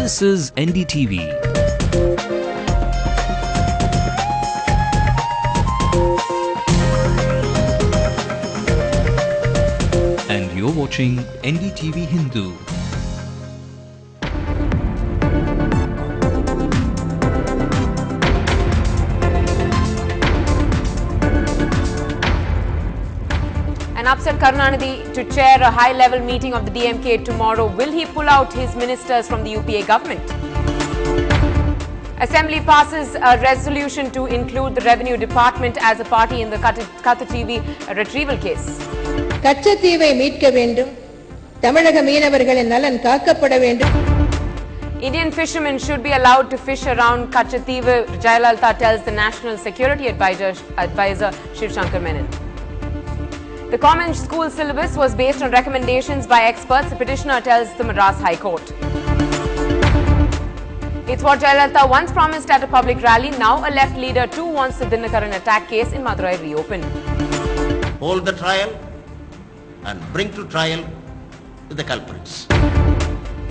This is NDTV. And you're watching NDTV Hindu. An upset Karunanidhi to chair a high-level meeting of the DMK tomorrow. Will he pull out his ministers from the UPA government? Assembly passes a resolution to include the Revenue Department as a party in the Kathacheevi retrieval case. கச்சத்தீவை மீட்க வேண்டும். தமிழக மீனவர்களின் நலன் காக்கப்பட வேண்டும். Indian fishermen should be allowed to fish around Kathacheevi, Jayalalitha tells the National Security Advisor Shiv Shankar Menon. The common school syllabus was based on recommendations by experts, the petitioner tells the Madras High Court. It's what Jayalalitha once promised at a public rally. Now a left leader too wants the Dinakaran attack case in Madurai reopened. Hold the trial and bring to trial the culprits.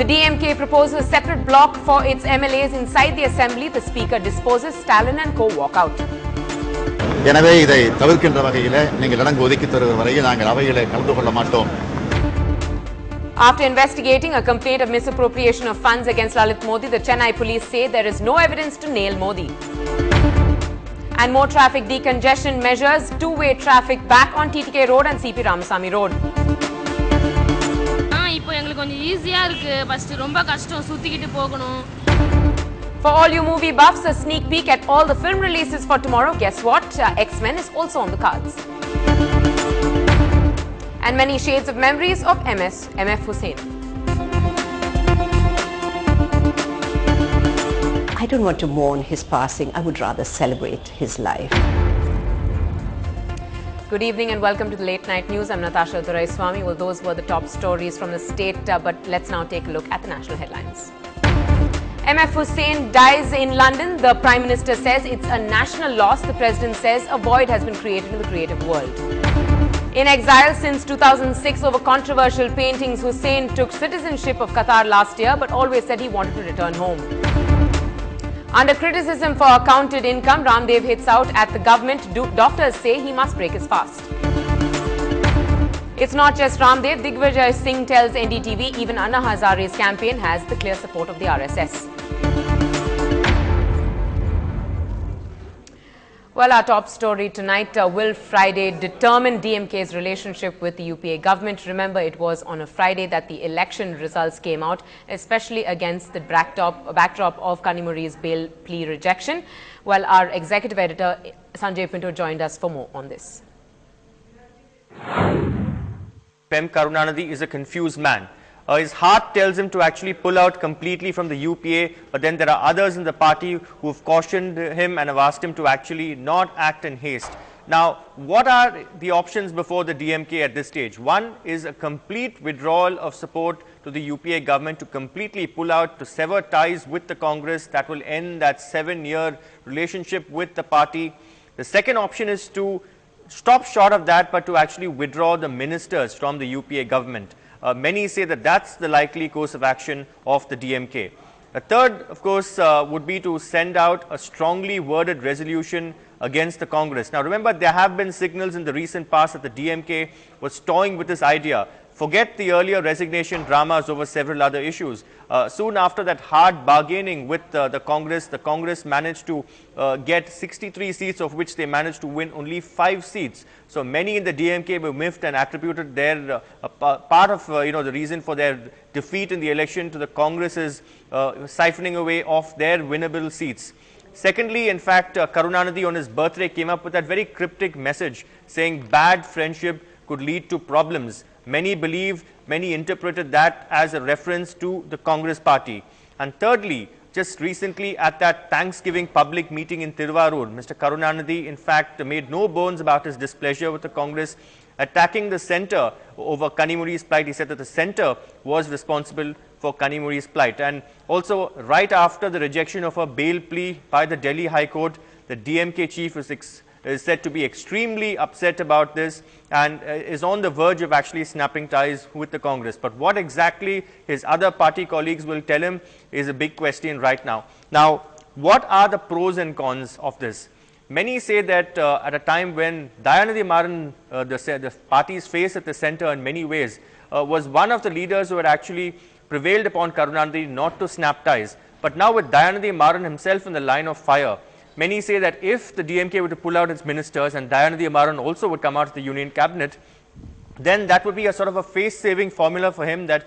The DMK proposes a separate block for its MLAs inside the assembly. The speaker disposes. Stalin and co walk out. எனவே இதை தவிர்க்கின்ற வகையில் நீங்கள் இடங்கு ஒதுக்கி தருகிற வரையில் நாங்கள் அவைகளை கலந்து கொள்ள மாட்டோம். After investigating a complaint of misappropriation of funds against Lalit Modi, the Chennai police say there is no evidence to nail Modi. And more traffic decongestion measures, two-way traffic back on TTK Road and CP Ramasamy Road. இப்போ எங்களுக்கு கொஞ்சம் ஈஸியா இருக்கு. First ரொம்ப கஷ்டம் சுத்திக்கிட்டு போகணும். For all you movie buffs, a sneak peek at all the film releases for tomorrow. Guess what? X-Men is also on the cards. And many shades of memories of MF Hussain. I don't want to mourn his passing. I would rather celebrate his life. Good evening and welcome to the Late Night News. I'm Natasha Duraiswamy. Well, those were the top stories from the state, but let's now take a look at the national headlines. MF Hussain dies in London. The Prime Minister says it's a national loss. The President says a void has been created in the creative world. In exile since 2006 over controversial paintings, Hussain took citizenship of Qatar last year but always said he wanted to return home. Under criticism for accounted income, Ramdev hits out at the government. Doctors say he must break his fast. It's not just Ramdev. Digvijay Singh tells NDTV even Anna Hazare's campaign has the clear support of the RSS. Well, our top story tonight, will Friday determine DMK's relationship with the UPA government? Remember, it was on a Friday that the election results came out, especially against the backdrop of Kanimuri's bail plea rejection. Well, our executive editor, Sanjay Pinto, joined us for more on this. P.M. Karunanidhi is a confused man. His heart tells him to actually pull out completely from the UPA, but then there are others in the party who have cautioned him and have asked him to actually not act in haste. Now, what are the options before the DMK at this stage? One is a complete withdrawal of support to the UPA government, to completely pull out, to sever ties with the Congress. That will end that 7-year relationship with the party. The second option is to stop short of that, but to actually withdraw the ministers from the UPA government. Many say that that's the likely course of action of the DMK. The third, of course, would be to send out a strongly worded resolution against the Congress. Now, remember, there have been signals in the recent past that the DMK was toying with this idea. Forget the earlier resignation dramas over several other issues. Soon after that hard bargaining with the Congress managed to get 63 seats, of which they managed to win only 5 seats. So many in the DMK were miffed and attributed their part of the reason for their defeat in the election to the Congress's siphoning away of their winnable seats. Secondly, in fact, Karunanidhi on his birthday came up with that very cryptic message saying bad friendship could lead to problems. Many believed, many interpreted that as a reference to the Congress party. And thirdly, just recently at that Thanksgiving public meeting in Tiruvarur, Mr. Karunanidhi in fact made no bones about his displeasure with the Congress, attacking the centre over Kanimuri's plight. He said that the centre was responsible for Kanimuri's plight. And also right after the rejection of a bail plea by the Delhi High Court, the DMK chief was is said to be extremely upset about this and is on the verge of actually snapping ties with the Congress. But what exactly his other party colleagues will tell him is a big question right now. Now, what are the pros and cons of this? Many say that at a time when Dayanidhi Maran, the party's face at the center in many ways, was one of the leaders who had actually prevailed upon Karunanidhi not to snap ties. But now with Dayanidhi Maran himself in the line of fire, many say that if the DMK were to pull out its ministers and Dayanidhi Maran also would come out of the union cabinet, then that would be a sort of a face-saving formula for him, that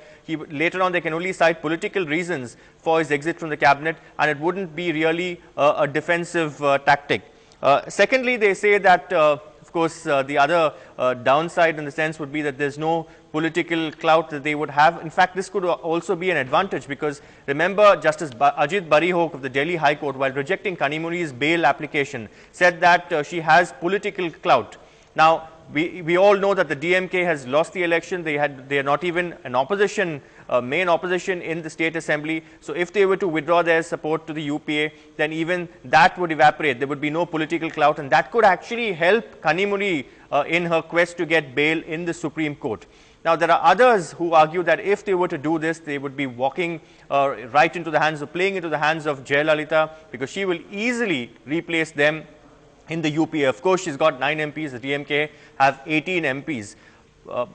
later on they can only cite political reasons for his exit from the cabinet, and it wouldn't be really a defensive tactic. Secondly, they say that of course the other downside in the sense would be that there's no political clout that they would have. In fact, this could also be an advantage, because remember, Justice Ajit Barihok of the Delhi High Court, while rejecting Kanimuni's bail application, said that she has political clout. Now, we all know that the DMK has lost the election. They are not even an opposition, main opposition in the state assembly. So if they were to withdraw their support to the UPA, then even that would evaporate. There would be no political clout, and that could actually help Kanimuni in her quest to get bail in the Supreme Court. Now, there are others who argue that if they were to do this, they would be walking right into the hands of, playing into the hands of Jayalalitha, because she will easily replace them in the UPA. Of course, she's got 9 MPs, the DMK have 18 MPs.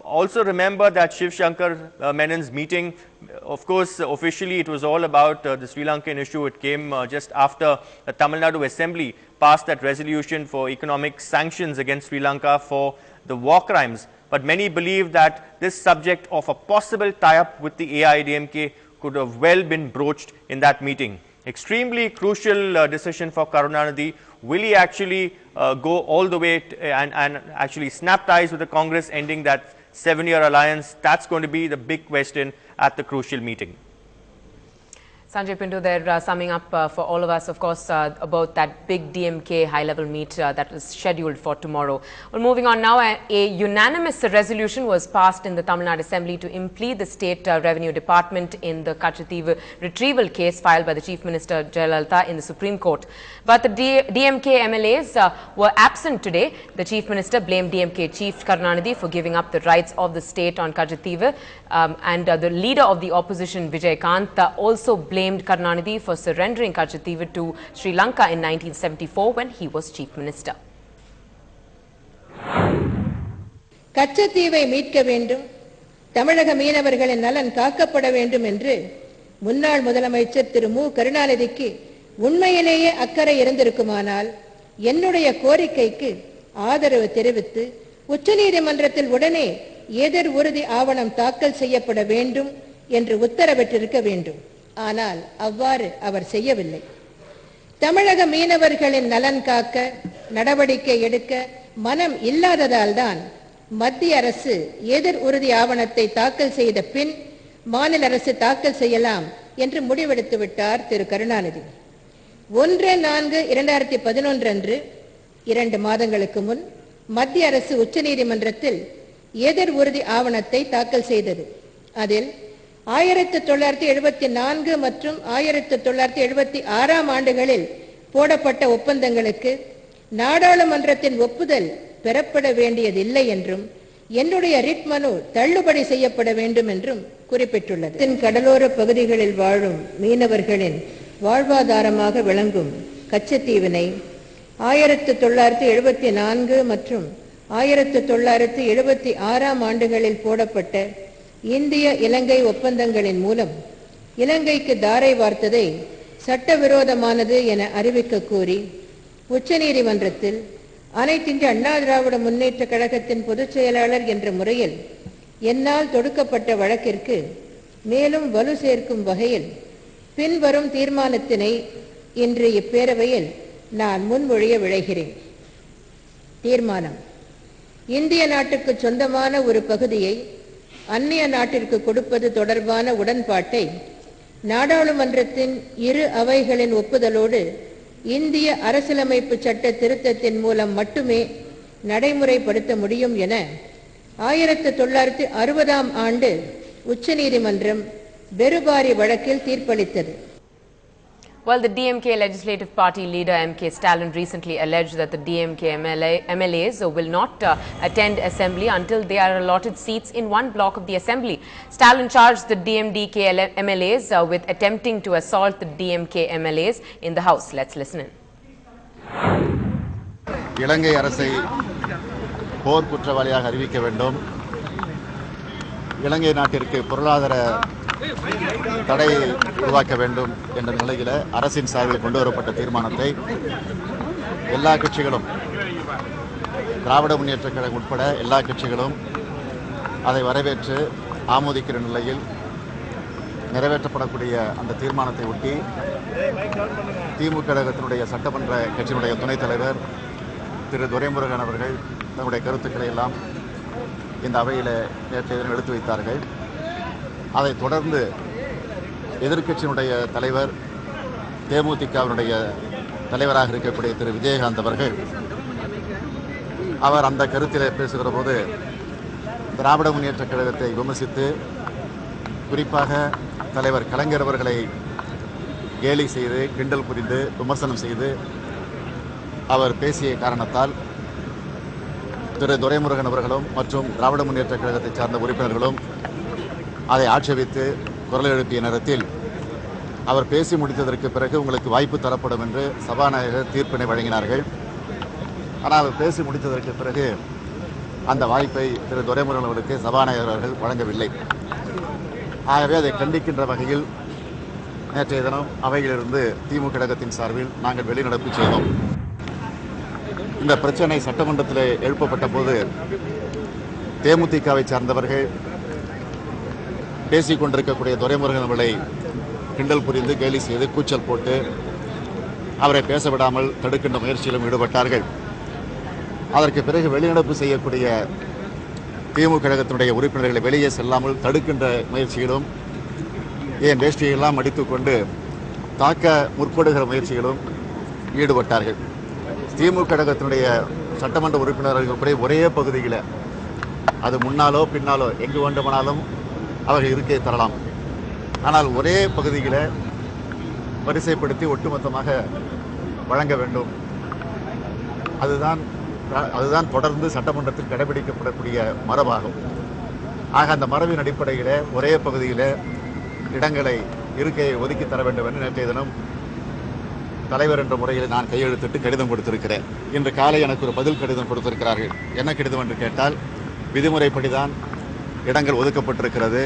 Also remember that Shiv Shankar Menon's meeting, of course, officially it was all about the Sri Lankan issue. It came just after the Tamil Nadu Assembly passed that resolution for economic sanctions against Sri Lanka for the war crimes. But many believe that this subject of a possible tie-up with the AIADMK could have well been broached in that meeting. Extremely crucial decision for Karunanidhi. Will he actually go all the way and actually snap ties with the Congress, ending that 7-year alliance? That's going to be the big question at the crucial meeting. Sanjay Pinto there summing up for all of us, of course, about that big DMK high-level meet that is scheduled for tomorrow. Well, moving on now, a unanimous resolution was passed in the Tamil Nadu Assembly to implead the State Revenue Department in the Kachativu retrieval case filed by the Chief Minister Jayalalitha in the Supreme Court. But the DMK MLAs were absent today. The Chief Minister blamed DMK Chief Karunanidhi for giving up the rights of the state on Kachativu, and the leader of the opposition, Vijay Kant, also blamed Karunanidhi for surrendering Kachativu to Sri Lanka in 1974 when he was Chief Minister. கச்சத்தீவை மீட்க வேண்டும், தமிழக மீனவர்களின் நலன் காக்கப்பட வேண்டும் என்று முன்னாள் முதலமைச்சர் திரு மு கருணாநிதிக்கு உண்மையிலேயே அக்கறை இருந்திருக்குமானால் என்னுடைய கோரிக்கைக்கு ஆதரவு தெரிவித்து உச்சநீதிமன்றத்தில் உடனே எதிர் உறுதி ஆவணம் தாக்கல் செய்யப்பட வேண்டும் என்று உத்தரவிட்டிருக்க வேண்டும். ஆனால் அவ்வாறு அவர் செய்யவில்லை. தமிழக மீனவர்களின் நலன் காக்க நடவடிக்கை எடுக்க மனம் இல்லாததால் தான் மத்திய அரசு எதிர் உறுதி ஆவணத்தை தாக்கல் செய்த பின் மாநில அரசு தாக்கல் செய்யலாம் என்று முடிவெடுத்து விட்டார் திரு கருணாநிதி. 1/4/2011 அன்று 2 மாதங்களுக்கு முன் மத்திய அரசு உச்சநீதிமன்றத்தில் எதிர் உறுதி ஆவணத்தை தாக்கல் செய்தது. அதில் 1974 மற்றும் 1976 ஆண்டுகளில் போடப்பட்ட ஒப்பந்தங்களுக்கு நாடாளுமன்றத்தின் ஒப்புதல் பெறப்பட வேண்டியதில்லை என்றும் என்னுடைய ரிட் மனு தள்ளுபடி செய்யப்பட வேண்டும் என்றும் குறிப்பிட்டுள்ளது. கடலோர பகுதிகளில் வாழும் மீனவர்களின் வாழ்வாதாரமாக விளங்கும் கச்சத்தீவினை 1974 மற்றும் 1976 ஆண்டுகளில் போடப்பட்ட இந்திய இலங்கை ஒப்பந்தங்களின் மூலம் இலங்கைக்கு தாரை வார்த்ததை சட்டவிரோதமானது என அறிவிக்க கோரி உச்சநீதிமன்றத்தில் அனைத்திந்திய அண்ணா திராவிட முன்னேற்ற கழகத்தின் பொதுச் செயலாளர் என்ற முறையில் என்னால் தொடுக்கப்பட்ட வழக்கிற்கு மேலும் வலு சேர்க்கும் வகையில் பின்வரும் தீர்மானத்தினை இன்று இப்பேரவையில் நான் முன்மொழிய விழைகிறேன். தீர்மானம்: இந்திய நாட்டுக்கு சொந்தமான ஒரு பகுதியை அந்நிய நாட்டிற்கு கொடுப்பது தொடர்பான உடன்பாட்டை நாடாளுமன்றத்தின் இரு அவைகளின் ஒப்புதலோடு இந்திய அரசியலமைப்பு சட்ட திருத்தத்தின் மூலம் மட்டுமே நடைமுறைப்படுத்த முடியும் என 1960 ஆண்டு உச்சநீதிமன்றம் பெருபாரி வழக்கில் தீர்ப்பளித்தது. Well, the DMK Legislative Party leader M.K. Stalin recently alleged that the DMK MLAs will not attend assembly until they are allotted seats in one block of the assembly. Stalin charged the DMDK MLAs with attempting to assault the DMK MLAs in the House. Let's listen in. இலங்கை அரசை போர் குற்றவாளியாக அறிவிக்க வேண்டும். இலங்கை நாட்டிற்கு பொருளாதார தடை உருவாக்க வேண்டும் என்ற நிலையில் அரசின் சார்பில் கொண்டு வரப்பட்ட தீர்மானத்தை எல்லா கட்சிகளும், திராவிட முன்னேற்றக் கழகம் உட்பட எல்லா கட்சிகளும் அதை வரவேற்று ஆமோதிக்கிற நிலையில் நிறைவேற்றப்படக்கூடிய அந்த தீர்மானத்தை ஒட்டி திமுக கழகத்தினுடைய சட்டமன்ற கட்சியினுடைய துணைத் தலைவர் திரு துரைமுருகன் அவர்கள் தன்னுடைய கருத்துக்களை எல்லாம் இந்த அவையில் நேற்றைய தினம் எடுத்து வைத்தார்கள். அதைத் தொடர்ந்து எதிர்க்கட்சியினுடைய தலைவர், தேமுதிகவினுடைய தலைவராக இருக்கக்கூடிய திரு விஜயகாந்த் அவர்கள் அவர் அந்த கருத்திலே பேசுகிற போது திராவிட முன்னேற்றக் கழகத்தை விமர்சித்து, குறிப்பாக தலைவர் கலைஞர் அவர்களை கேலி செய்து, கிண்டல் புரிந்து, விமர்சனம் செய்து அவர் பேசிய காரணத்தால் திரு துரைமுருகன் அவர்களும் மற்றும் திராவிட முன்னேற்றக் கழகத்தை சார்ந்த உறுப்பினர்களும் அதை ஆட்சேபித்து குரல் எழுப்பிய நேரத்தில் அவர் பேசி முடித்ததற்கு பிறகு உங்களுக்கு வாய்ப்பு தரப்படும் என்று சபாநாயகர் தீர்ப்பினை வழங்கினார்கள். ஆனால் அவர் பேசி முடித்ததற்கு பிறகு அந்த வாய்ப்பை திரு துரைமுருகன் அவர்களுக்கு சபாநாயகர் அவர்கள் வழங்கவில்லை. ஆகவே அதை கண்டிக்கின்ற வகையில் நேற்றைய தினம் அவையிலிருந்து திமுக கழகத்தின் சார்பில் நாங்கள் வெளிநடப்பு செய்தோம். இந்த பிரச்சனை சட்டமன்றத்தில் எழுப்பப்பட்ட போது தேமுதிகவை சார்ந்தவர்கள் பேசிக் கொண்டிருக்கக்கூடிய துரைமுருகன் அவர்களை கிண்டல் புரிந்து, கேலி செய்து, கூச்சல் போட்டு அவரை பேச விடாமல் தடுக்கின்ற முயற்சியிலும் ஈடுபட்டார்கள். அதற்கு பிறகு வெளிநடப்பு செய்யக்கூடிய திமுக கழகத்தினுடைய உறுப்பினர்களை வெளியே செல்லாமல் தடுக்கின்ற முயற்சியிலும், ஏன் வேஷ்டியெல்லாம் அடித்துக்கொண்டு தாக்க முற்படுகிற முயற்சிகளும் ஈடுபட்டார்கள். திமுக கழகத்தினுடைய சட்டமன்ற உறுப்பினர்கள் ஒரே பகுதியில், அது முன்னாலோ பின்னாலோ எங்கு வேண்டுமானாலும் அவர்கள் இருக்கை தரலாம். ஆனால் ஒரே பகுதியில் வரிசைப்படுத்தி ஒட்டுமொத்தமாக வழங்க வேண்டும். அதுதான் தொடர்ந்து சட்டமன்றத்தில் கடைபிடிக்கப்படக்கூடிய மரபாகும். ஆக அந்த மரபின் அடிப்படையில் ஒரே பகுதியில் இடங்களை, இருக்கையை ஒதுக்கி தர வேண்டும் என்று நேற்றைய தினம் தலைவர் என்ற முறையில் நான் கையெழுத்திட்டு கடிதம் கொடுத்திருக்கிறேன். இன்று காலை எனக்கு ஒரு பதில் கடிதம் கொடுத்திருக்கிறார்கள். என்ன கடிதம் என்று கேட்டால், விதிமுறைப்படிதான் இடங்கள் ஒதுக்கப்பட்டிருக்கிறது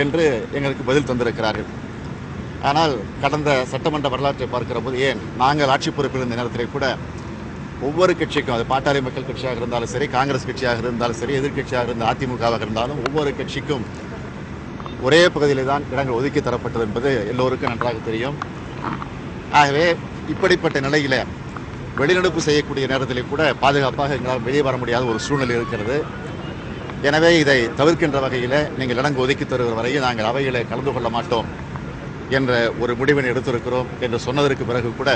என்று எங்களுக்கு பதில் தந்திருக்கிறார்கள். ஆனால் கடந்த சட்டமன்ற வரலாற்றை பார்க்கிற போது, ஏன் நாங்கள் ஆட்சி பொறுப்பில் இருந்த நேரத்திலே கூட ஒவ்வொரு கட்சிக்கும், அது பாட்டாளி மக்கள் கட்சியாக இருந்தாலும் சரி, காங்கிரஸ் கட்சியாக இருந்தாலும் சரி, எதிர்கட்சியாக இருந்த அதிமுகவாக இருந்தாலும் ஒவ்வொரு கட்சிக்கும் ஒரே பகுதியில் தான் இடங்கள் ஒதுக்கி தரப்பட்டது என்பது எல்லோருக்கும் நன்றாக தெரியும். ஆகவே இப்படிப்பட்ட நிலையில் வெளிநடப்பு செய்யக்கூடிய நேரத்திலே கூட பாதுகாப்பாக எங்களால் வெளியே வர முடியாத ஒரு சூழ்நிலை இருக்கிறது. எனவே இதை தவிர்க்கின்ற வகையில் நீங்கள் இடங்கு ஒதுக்கி தருகிற வரையில் நாங்கள் அவைகளை கலந்து கொள்ள மாட்டோம் என்ற ஒரு முடிவினை எடுத்திருக்கிறோம் என்று சொன்னதற்கு பிறகு கூட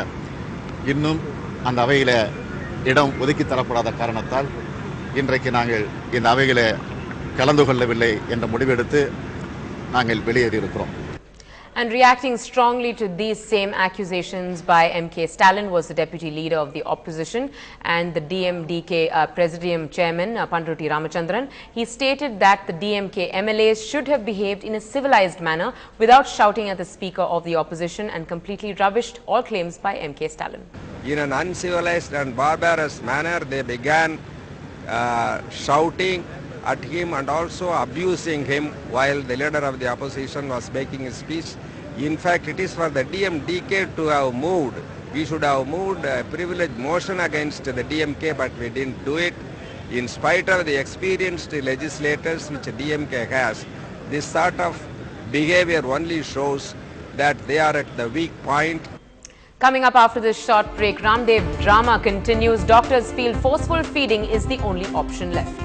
இன்னும் அந்த அவையில் இடம் ஒதுக்கி தரப்படாத காரணத்தால் இன்றைக்கு நாங்கள் இந்த அவைகளை கலந்து கொள்ளவில்லை என்ற முடிவெடுத்து நாங்கள் வெளியேறியிருக்கிறோம். And reacting strongly to these same accusations by M.K. Stalin was the deputy leader of the opposition and the DMDK Presidium Chairman Pandruti Ramachandran. He stated that the DMK MLAs should have behaved in a civilized manner without shouting at the Speaker of the opposition, and completely rubbished all claims by M.K. Stalin. In an uncivilized and barbarous manner, they began shouting at him and also abusing him while the leader of the opposition was making his speech. In fact, it is for the DMDK to have moved. We should have moved a privilege motion against the DMK, but we didn't do it. In spite of the experienced legislators which DMK has, this sort of behavior only shows that they are at the weak point. Coming up after this short break, Ramdev drama continues. Doctors feel forceful feeding is the only option left.